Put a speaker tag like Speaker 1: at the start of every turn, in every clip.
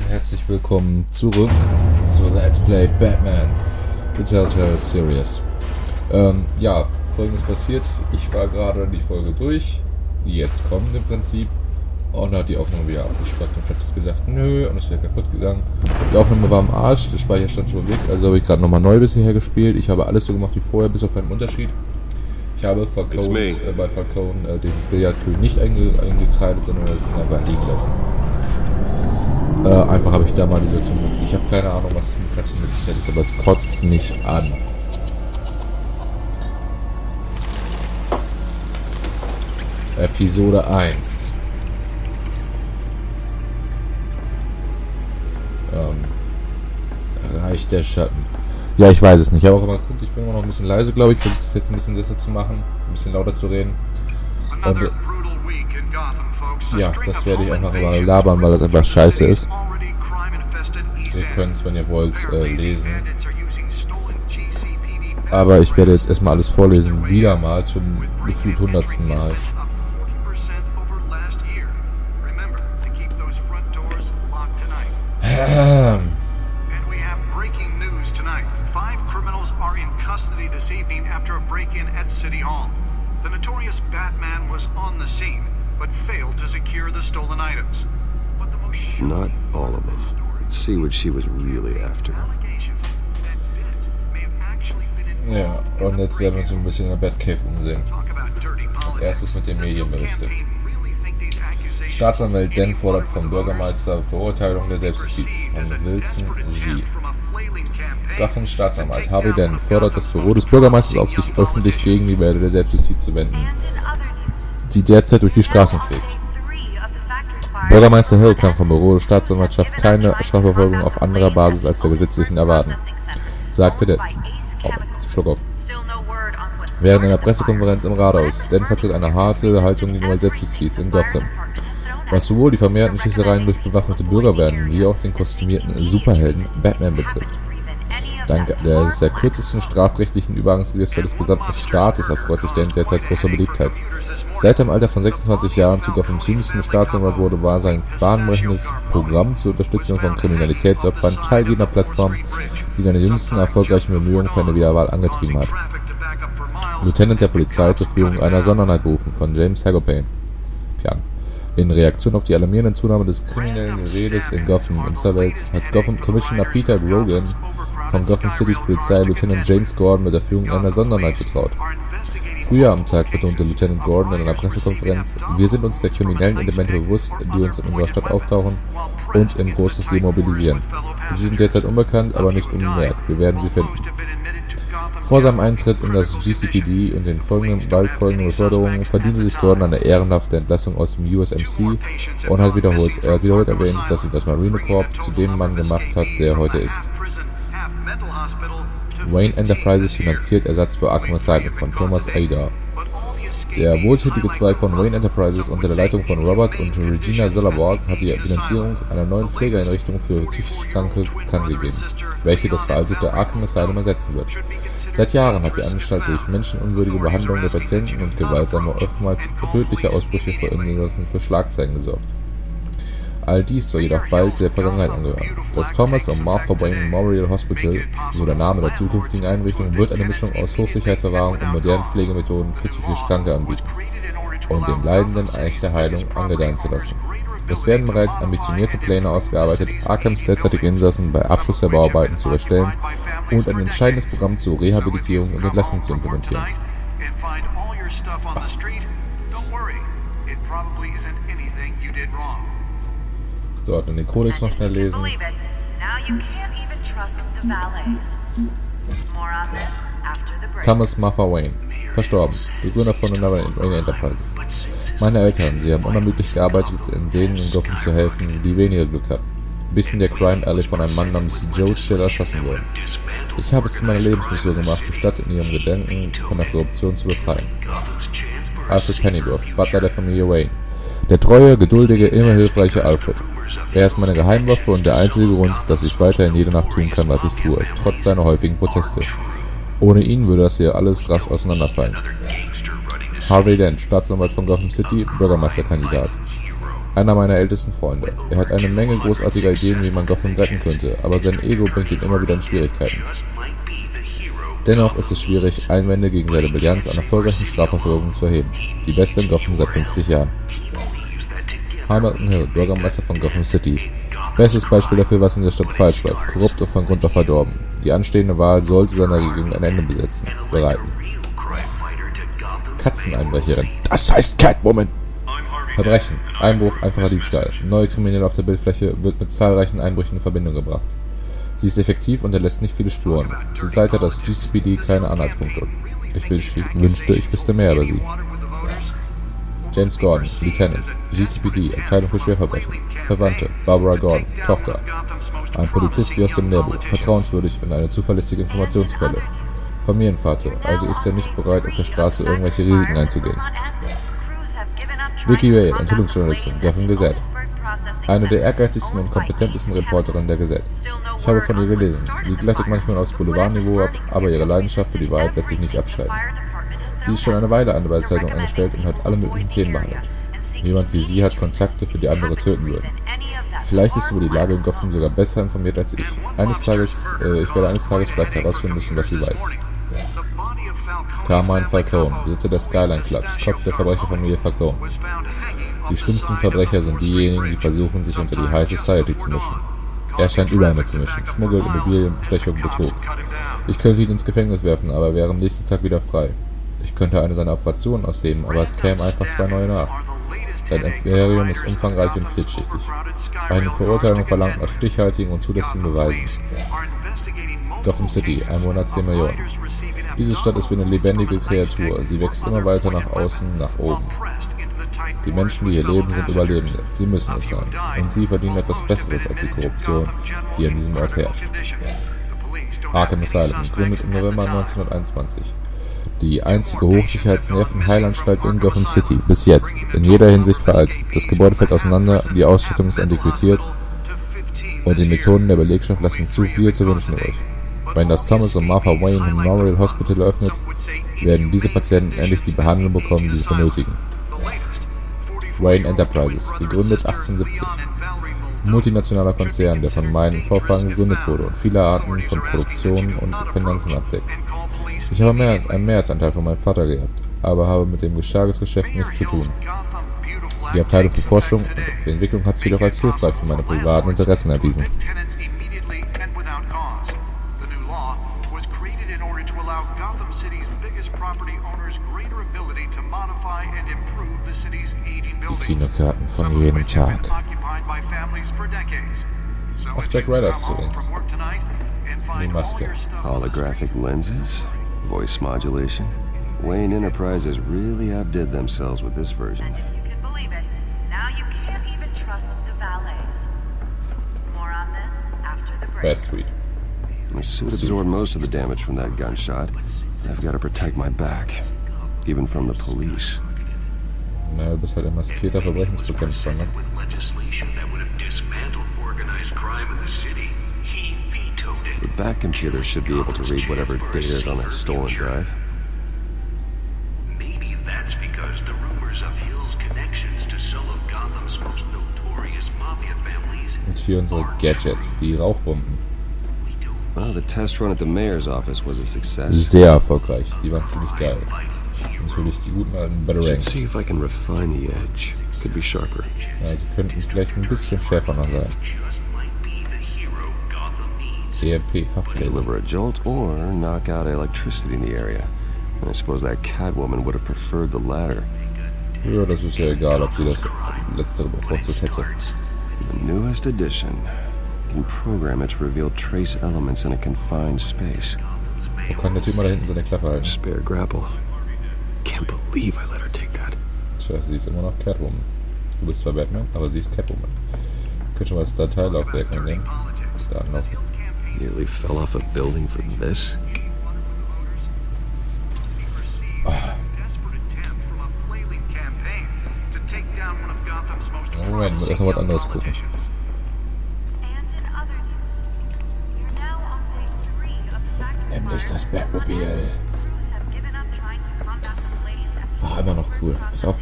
Speaker 1: herzlich willkommen zurück zu Let's Play Batman, the Telltale Series. Ja, folgendes passiert, ich war gerade die Folge durch, die jetzt kommt im Prinzip, und hat die Aufnahme wieder abgespackt und hat gesagt, nö, und ist wieder kaputt gegangen. Die Aufnahme war am Arsch, der Speicherstand schon weg, also habe ich gerade nochmal neu bisher gespielt. Ich habe alles so gemacht wie vorher, bis auf einen Unterschied. Ich habe bei Falcone den Billardkühl nicht eingekreidet, sondern das Ding einfach liegen lassen. Einfach habe ich da mal die Situation genutzt. Ich habe keine Ahnung, was es mit Flexen mit Sicherheit ist, aber es kotzt mich an. Episode 1. Reich der Schatten. Ja, ich weiß es nicht. Ich habe auch immer geguckt, ich bin immer noch ein bisschen leise, glaube ich. Ich versuche das jetzt ein bisschen besser zu machen, ein bisschen lauter zu reden. Und ja, das werde ich einfach mal labern, weil das einfach scheiße ist. Ihr könnt es, wenn ihr wollt, lesen. Aber ich werde jetzt erstmal alles vorlesen, wieder mal zum gefühlt 100. Mal.
Speaker 2: Batman was on the scene, but failed to secure the stolen items. But the most
Speaker 3: not all of them. Let's see what she was really after.
Speaker 1: Ja, und jetzt werden wir uns ein bisschen in der Batcave umsehen. Als erstes mit den Medienberichten. Staatsanwalt Dan fordert vom Bürgermeister Verurteilung der Selbstjustiz von Wilson G. Gothams Staatsanwalt Harvey Dent fordert das Büro des Bürgermeisters auf, sich öffentlich gegen die Werte der Selbstjustiz zu wenden, die derzeit durch die Straßen fegt. Bürgermeister Hill kann vom Büro der Staatsanwaltschaft keine Strafverfolgung auf anderer Basis als der gesetzlichen erwarten, sagte der während einer Pressekonferenz im Rathaus. Dent vertritt eine harte Haltung gegenüber Selbstjustiz in Gotham, was sowohl die vermehrten Schießereien durch bewaffnete Bürger werden, wie auch den kostümierten Superhelden Batman betrifft. Dank der kürzesten strafrechtlichen Übergangsregister des gesamten Staates erfreut sich Dent derzeit großer Beliebtheit. Seit er im Alter von 26 Jahren zu Gothams jüngstem Staatsanwalt wurde, war sein bahnbrechendes Programm zur Unterstützung von Kriminalitätsopfern Teil jener Plattform, die seine jüngsten erfolgreichen Bemühungen für eine Wiederwahl angetrieben hat. Lieutenant der Polizei zur Führung einer Sondereinheit berufen von James Hagopian. In Reaktion auf die alarmierende Zunahme des kriminellen Redes in Gotham Unterwelt hat Gotham Commissioner Peter Grogan von Gotham Citys Polizei Lieutenant James Gordon mit der Führung einer Sondereinheit betraut. Früher am Tag betonte Lieutenant Gordon in einer Pressekonferenz: Wir sind uns der kriminellen Elemente bewusst, die uns in unserer Stadt auftauchen und in Großes demobilisieren. Sie sind derzeit unbekannt, aber nicht unbemerkt. Wir werden sie finden. Vor seinem Eintritt in das GCPD und den bald folgenden Beförderungen verdiente sich Gordon eine ehrenhafte Entlassung aus dem USMC und hat wiederholt erwähnt, dass ihn das Marine Corps zu dem Mann gemacht hat, der er heute ist. Wayne Enterprises finanziert Ersatz für Arkham Asylum von Thomas Ada. Der wohltätige Zweig von Wayne Enterprises unter der Leitung von Robert und Regina Zollerborg hat die Finanzierung einer neuen Pflegeeinrichtung für psychisch Kranke gegeben, welche das veraltete Arkham Asylum ersetzen wird. Seit Jahren hat die Anstalt durch menschenunwürdige Behandlung der Patienten und gewaltsame, oftmals tödliche Ausbrüche für Insassen für Schlagzeilen gesorgt. All dies soll jedoch bald der Vergangenheit angehören. Das Thomas und Martha Wayne Memorial Hospital, so der Name der zukünftigen Einrichtung, wird eine Mischung aus Hochsicherheitsverwahrung und modernen Pflegemethoden für psychisch Kranke anbieten und den Leidenden echte Heilung angedeihen zu lassen. Es werden bereits ambitionierte Pläne ausgearbeitet, Arkhams derzeitige Insassen bei Abschluss der Bauarbeiten zu erstellen und ein entscheidendes Programm zur Rehabilitierung und Entlassung zu implementieren. Dort in den Kodex noch schnell lesen. Thomas Martha Wayne, verstorben, Begründer von Wayne Enterprises. Meine Eltern, sie haben unermüdlich gearbeitet, in denen in Gotham zu helfen, die weniger Glück hatten, bis in der Crime Alley von einem Mann namens Joe Chill erschossen wurde. Ich habe es zu meiner Lebensmission gemacht, die Stadt in ihrem Gedenken von der Korruption zu befreien. Alfred Pennyworth, Butler der Familie Wayne. Der treue, geduldige, immer hilfreiche Alfred. Er ist meine Geheimwaffe und der einzige Grund, dass ich weiterhin jede Nacht tun kann, was ich tue, trotz seiner häufigen Proteste. Ohne ihn würde das hier alles rasch auseinanderfallen. Harvey Dent, Staatsanwalt von Gotham City, Bürgermeisterkandidat. Einer meiner ältesten Freunde. Er hat eine Menge großartiger Ideen, wie man Gotham retten könnte, aber sein Ego bringt ihn immer wieder in Schwierigkeiten. Dennoch ist es schwierig, Einwände gegen seine Bilanz an erfolgreichen Strafverfolgungen zu erheben. Die beste in Gotham seit 50 Jahren. Hamilton Hill, Bürgermeister von Gotham City. Bestes Beispiel dafür, was in der Stadt falsch läuft, korrupt und von Grund auf verdorben. Die anstehende Wahl sollte seiner Regierung ein Ende bereiten. Katzeneinbrecherin. Das heißt Catwoman! Verbrechen, Einbruch, einfacher Diebstahl. Neue Kriminelle auf der Bildfläche wird mit zahlreichen Einbrüchen in Verbindung gebracht. Sie ist effektiv und hinterlässt nicht viele Spuren. Zurzeit hat das GCPD keine Anhaltspunkte. Ich wünschte, ich wüsste mehr über sie. James Gordon, Lieutenant, GCPD, Abteilung für Schwerverbrechen. Verwandte, Barbara Gordon, Tochter. Ein Polizist wie aus dem Lehrbuch, vertrauenswürdig und eine zuverlässige Informationsquelle. Familienvater, also ist er nicht bereit, auf der Straße irgendwelche Risiken einzugehen. Vicky Vale, Enthüllungsjournalistin, Gotham Gazette. Eine der ehrgeizigsten und kompetentesten Reporterinnen der Gazette. Ich habe von ihr gelesen. Sie glättet manchmal aufs Boulevardniveau ab, aber ihre Leidenschaft für die Wahrheit lässt sich nicht abschreiben. Sie ist schon eine Weile an der Zeitung angestellt und hat alle möglichen Themen behandelt. Jemand wie sie hat Kontakte, für die andere töten würden. Vielleicht ist sie über die Lage in Gotham sogar besser informiert als ich. Ich werde eines Tages vielleicht herausfinden müssen, was sie weiß. Carmine Falcone, Besitzer des Skyline Clubs, Kopf der Verbrecherfamilie Falcone. Die schlimmsten Verbrecher sind diejenigen, die versuchen, sich unter die High Society zu mischen. Er scheint überall mitzumischen. Schmuggel, Immobilien, Bestechung, Betrug. Ich könnte ihn ins Gefängnis werfen, aber er wäre am nächsten Tag wieder frei. Ich könnte eine seiner Operationen ausheben, aber es kämen einfach 2 neue nach. Sein Imperium ist umfangreich und vielschichtig. Eine Verurteilung verlangt nach stichhaltigen und zulässigen Beweisen. Gotham City, Einwohner 10 Millionen. Diese Stadt ist wie eine lebendige Kreatur. Sie wächst immer weiter nach außen, nach oben. Die Menschen, die hier leben, sind Überlebende. Sie müssen es sein. Und sie verdienen etwas Besseres als die Korruption, die an diesem Ort herrscht. Arkham Asylum, gegründet im November 1921. Die einzige Hochsicherheitsnervenheilanstalt in Gotham City, bis jetzt, in jeder Hinsicht veraltet. Das Gebäude fällt auseinander, die Ausstattung ist antiquiert und die Methoden der Belegschaft lassen zu viel zu wünschen übrig. Wenn das Thomas und Martha Wayne Memorial Hospital eröffnet, werden diese Patienten endlich die Behandlung bekommen, die sie benötigen. Wayne Enterprises, gegründet 1870. Multinationaler Konzern, der von meinen Vorfahren gegründet wurde und viele Arten von Produktionen und Finanzen abdeckt. Ich habe einen Mehrheitsanteil von meinem Vater gehabt, aber habe mit dem Tagesgeschäft nichts zu tun. Die Abteilung für Forschung und Entwicklung hat sich jedoch als hilfreich für meine privaten Interessen erwiesen. Die Kinokarten von jenem Tag. Auch Jack Ryder ist übrigens. Die Maske.
Speaker 3: Holographic lenses, voice modulation. Wayne Enterprises really outdid themselves with this version.
Speaker 4: You can believe it. Now you can't even trust the valets. More on this after the break.
Speaker 1: Bad Street.
Speaker 3: My suit absorbed most of the damage from that gunshot. I've got to protect my back, even from the police.
Speaker 1: Naja, du bist halt ein maskierter Verbrechensbekämpfer, ne?
Speaker 3: The back computer should be able to read whatever data is on that stolen drive.
Speaker 5: Maybe that's because the rumors of Hill's connections to some of Gotham's most notorious mafia families.
Speaker 1: Und hier unsere Gadgets, die Rauchbomben.
Speaker 3: Well, the test run at the mayor's office was a success.
Speaker 1: Sehr erfolgreich, die waren ziemlich geil. Natürlich die guten alten Batarangs.
Speaker 3: See if I can refine the edge. Could be sharper.
Speaker 1: Ja, sie könnten vielleicht ein bisschen schärfer noch sein. ERP-Haftlaser.
Speaker 3: Deliver a jolt or knock out electricity in the area. I suppose that Catwoman would have preferred the latter.
Speaker 1: Ja, das ist ja egal, ob sie das letztere bevorzugt hätte.
Speaker 3: The newest edition can program it to reveal trace elements in a confined space.
Speaker 1: Wo kann der Typ mal da hinten seine Klappe halten?
Speaker 3: Spare grapple. Can't believe I let her take that.
Speaker 1: Tja, sie ist immer noch Catwoman. Du bist zwar Batman, aber sie ist Catwoman. Könnt schon mal das Dateilaufwerk nehmen. Datenlauf.
Speaker 3: Nearly fell off a building for this.
Speaker 1: Moment, muss erst noch was anderes gucken. Nämlich das Batmobil. Ah, immer noch cool. Pass auf.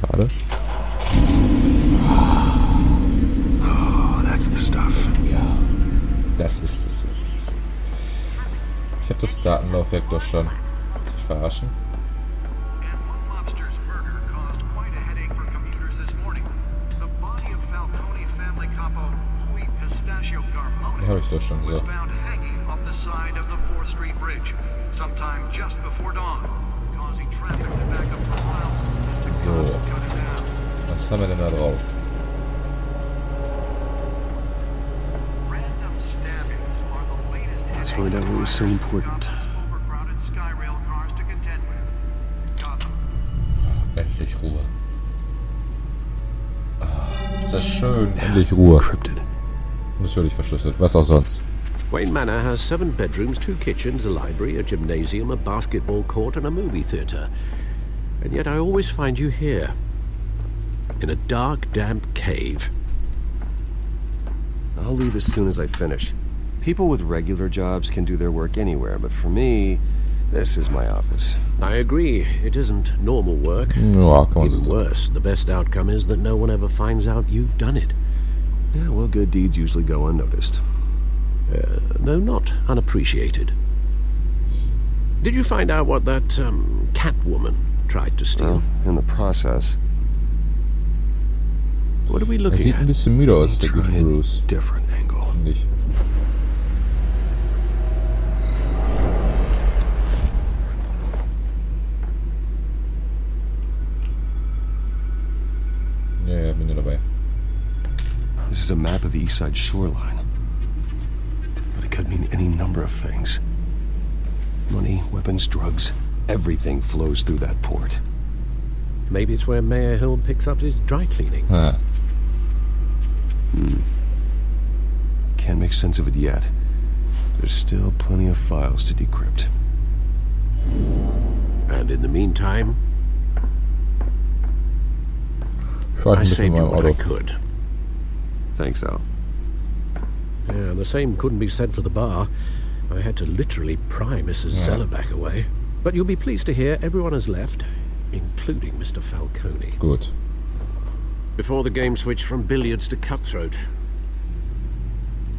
Speaker 1: Warte.
Speaker 3: Oh, that's the stuff.
Speaker 1: Ja, das ist es wirklich. Ich habe das Datenlaufwerk doch schon. Willst du mich verarschen?
Speaker 2: And one mobster's murder caused quite a headache for commuters this morning. The body of Falcone family capo Louis Pistachio Garmoni
Speaker 1: Habe ich doch schon
Speaker 2: was
Speaker 1: gesagt.
Speaker 2: found hanging off the side of the 4th Street Bridge sometime just before dawn, causing traffic to back up for miles as the
Speaker 1: So.
Speaker 2: cops cut it down.
Speaker 1: Was haben wir denn da drauf?
Speaker 2: Random stabbings are the latest
Speaker 3: Let's
Speaker 2: headache
Speaker 3: find out what was so important.
Speaker 2: Gotham's overcrowded Skyrail cars to contend with. Gotham.
Speaker 1: Endlich Ruhe. Ist das schön. Endlich Ruhe.
Speaker 3: Encrypted.
Speaker 1: Natürlich verschlüsselt. Was auch sonst.
Speaker 5: Wayne Manor has 7 bedrooms, 2 kitchens, a library, a gymnasium, a basketball court, and a movie theatre. And yet I always find you here. In a dark, damp cave.
Speaker 3: I'll leave as soon as I finish. People with regular jobs can do their work anywhere, but for me, this is my office.
Speaker 5: I agree, it isn't normal work.
Speaker 1: Ja, kann man so
Speaker 5: Even
Speaker 1: sagen.
Speaker 5: worse, the best outcome is that no one ever finds out you've done it.
Speaker 3: Yeah, well, good deeds usually go unnoticed.
Speaker 5: Though not unappreciated. Did you find out what that, Catwoman tried to steal?
Speaker 3: Well, in the process,
Speaker 5: What are we
Speaker 1: Er
Speaker 5: looking
Speaker 1: sieht ein
Speaker 5: at?
Speaker 1: bisschen müde aus, der gute
Speaker 3: try a
Speaker 1: Bruce.
Speaker 3: different angle.
Speaker 1: Finde ich. Ja, bin ja dabei.
Speaker 3: This is a map of the east side shoreline. But it could mean any number of things. Money, weapons, drugs. Everything flows through that port.
Speaker 5: Maybe it's where Mayor Hill picks up his dry cleaning.
Speaker 1: Ah,
Speaker 3: Can't make sense of it yet. There's still plenty of files to decrypt.
Speaker 5: And in the meantime,
Speaker 1: schaue ich
Speaker 5: I
Speaker 1: ein bisschen
Speaker 5: saved
Speaker 1: in
Speaker 5: you
Speaker 1: meinem
Speaker 5: what I
Speaker 1: Auto.
Speaker 5: could.
Speaker 3: Thanks, Al.
Speaker 5: Yeah, the same couldn't be said for the bar. I had to literally pry Mrs.
Speaker 1: Yeah.
Speaker 5: Zeller back away. But you'll be pleased to hear everyone has left, including Mr. Falcone.
Speaker 1: Gut.
Speaker 5: Before the game switched from billiards to cutthroat.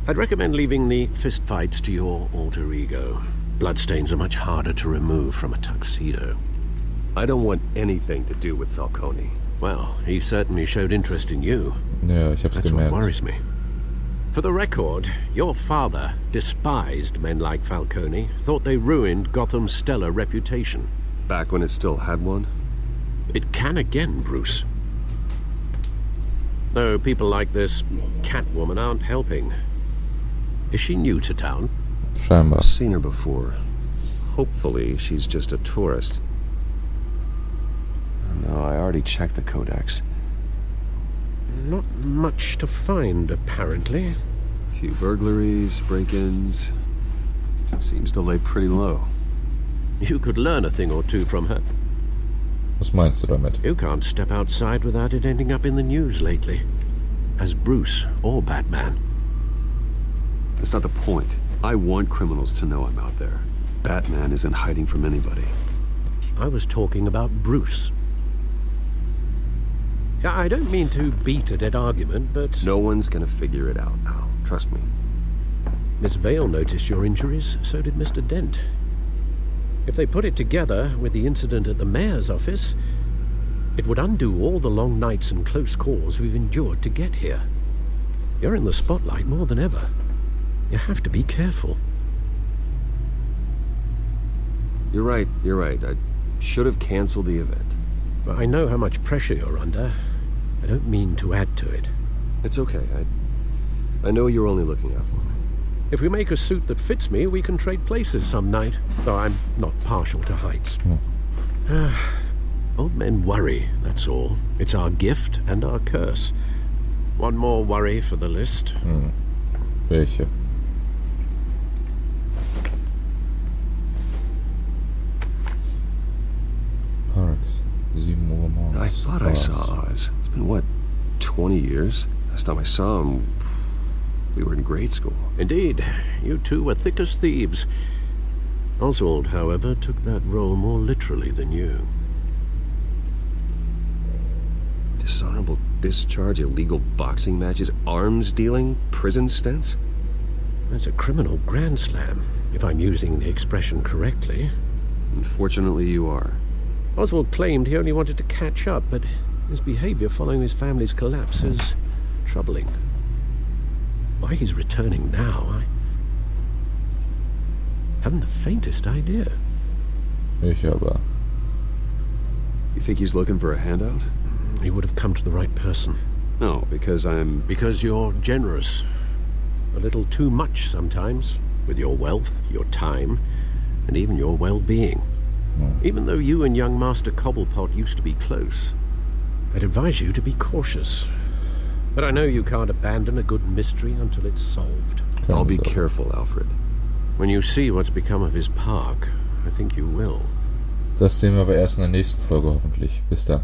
Speaker 5: I'd recommend leaving the fistfights to your alter ego. Bloodstains are much harder to remove from a tuxedo.
Speaker 3: I don't want anything to do with Falcone.
Speaker 5: Well, he certainly showed interest in you.
Speaker 1: Ja, ich hab's
Speaker 5: That's what
Speaker 1: gemerkt.
Speaker 5: worries me. For the record, your father despised men like Falcone, thought they ruined Gotham's stellar reputation.
Speaker 3: Back when it still had one?
Speaker 5: It can again, Bruce. Though people like this Catwoman aren't helping. Is she new to town?
Speaker 1: Scheinbar.
Speaker 3: I've seen her before. Hopefully, she's just a tourist. No, I already checked the codex.
Speaker 5: Not much to find, apparently.
Speaker 3: Few burglaries, break-ins. Seems to lay pretty low.
Speaker 5: You could learn a thing or two from her.
Speaker 1: Was meinst du damit?
Speaker 5: You can't step outside without it ending up in the news lately. As Bruce or Batman.
Speaker 3: That's not the point. I want criminals to know I'm out there. Batman isn't hiding from anybody.
Speaker 5: I was talking about Bruce. Yeah, I don't mean to beat a dead argument, but
Speaker 3: No one's gonna figure it out now. Trust me.
Speaker 5: Miss Vale noticed your injuries, so did Mr. Dent. If they put it together with the incident at the mayor's office, it would undo all the long nights and close calls we've endured to get here. You're in the spotlight more than ever. You have to be careful.
Speaker 3: You're right. I should have canceled the event.
Speaker 5: I know how much pressure you're under. I don't mean to add to it.
Speaker 3: It's okay. I know you're only looking out for me.
Speaker 5: If we make a suit that fits me, we can trade places some night, though I'm not partial to heights. Old men worry, that's all. It's our gift and our curse. One more worry for the list.
Speaker 1: Welche? Parks. 7 Uhr morgens.
Speaker 3: I thought I saw Oz. It's been, what, 20 years? Last time I saw him, we were in grade school.
Speaker 5: Indeed, you two were thick as thieves. Oswald, however, took that role more literally than you.
Speaker 3: Dishonorable discharge, illegal boxing matches, arms dealing, prison stints?
Speaker 5: That's a criminal grand slam, if I'm using the expression correctly.
Speaker 3: Unfortunately, you are.
Speaker 5: Oswald claimed he only wanted to catch up, but his behavior following his family's collapse is troubling. Why he's returning now, I haven't the faintest idea.
Speaker 1: Ich aber.
Speaker 3: You think he's looking for a handout?
Speaker 5: He would have come to the right person.
Speaker 3: No, because I'm...
Speaker 5: Because you're generous. A little too much sometimes, with your wealth, your time, and even your well-being. Even though you and young Master Cobblepot used to be close, I'd advise you to be cautious. But I know you can't abandon a good mystery until it's solved.
Speaker 3: I'll be careful, Alfred.
Speaker 5: When you see what's become of his park, I think you will.
Speaker 1: Das sehen wir aber erst in der nächsten Folge hoffentlich. Bis dann.